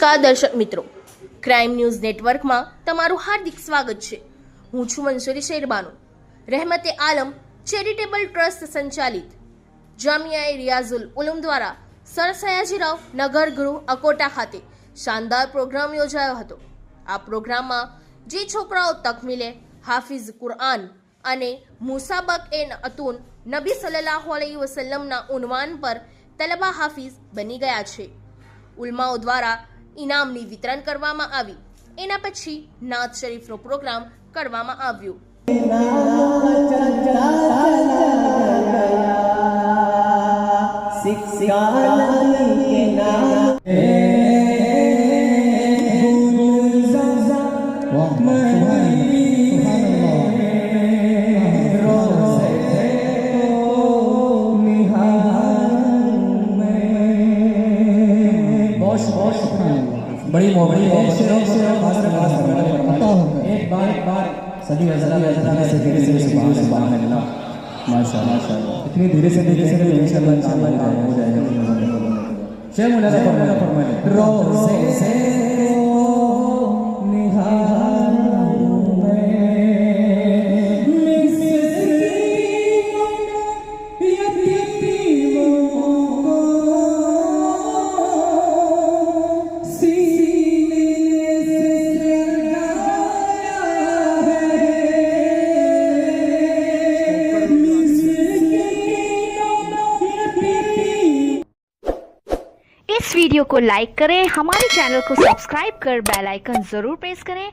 નમસ્કાર દર્શક મિત્રો, ક્રાઇમ ન્યૂઝ નેટવર્કમાં તમારું હાર્દિક સ્વાગત છે। હું છું મંસૂરી શેરબાનો। રહેમતે આલમ ચેરિટેબલ ટ્રસ્ટ સંચાલિત જામિયા રિયાઝુલ ઉલુમ દ્વારા સર સયાજીરાવ નગર ગૃહ અકોટા ખાતે શાનદાર પ્રોગ્રામ યોજાયો હતો। આ પ્રોગ્રામમાં જે છોકરાઓ તકમીલે હાફિઝ કુરઆન અને મુસાબક એન અતુન નબી સલ્લલ્લાહુ અલૈહિ વસલ્લમના ઉન્વાન પર તલબા હાફિઝ બની ગયા છે, ઉલમાઓ દ્વારા ઇનામની વિતરણ કરવામાં આવી। એના પછી નાત શરીફનો પ્રોગ્રામ કરવામાં આવ્યો। बड़ी मोहब्बत एक बार सभी माशाल्लाह इतनी धीरे से इंशाल्लाह काम हो जाएगा। शेख मौलाना फरमाए रोज़े से इस वीडियो को लाइक करें, हमारे चैनल को सब्सक्राइब कर बेल आइकन जरूर प्रेस करें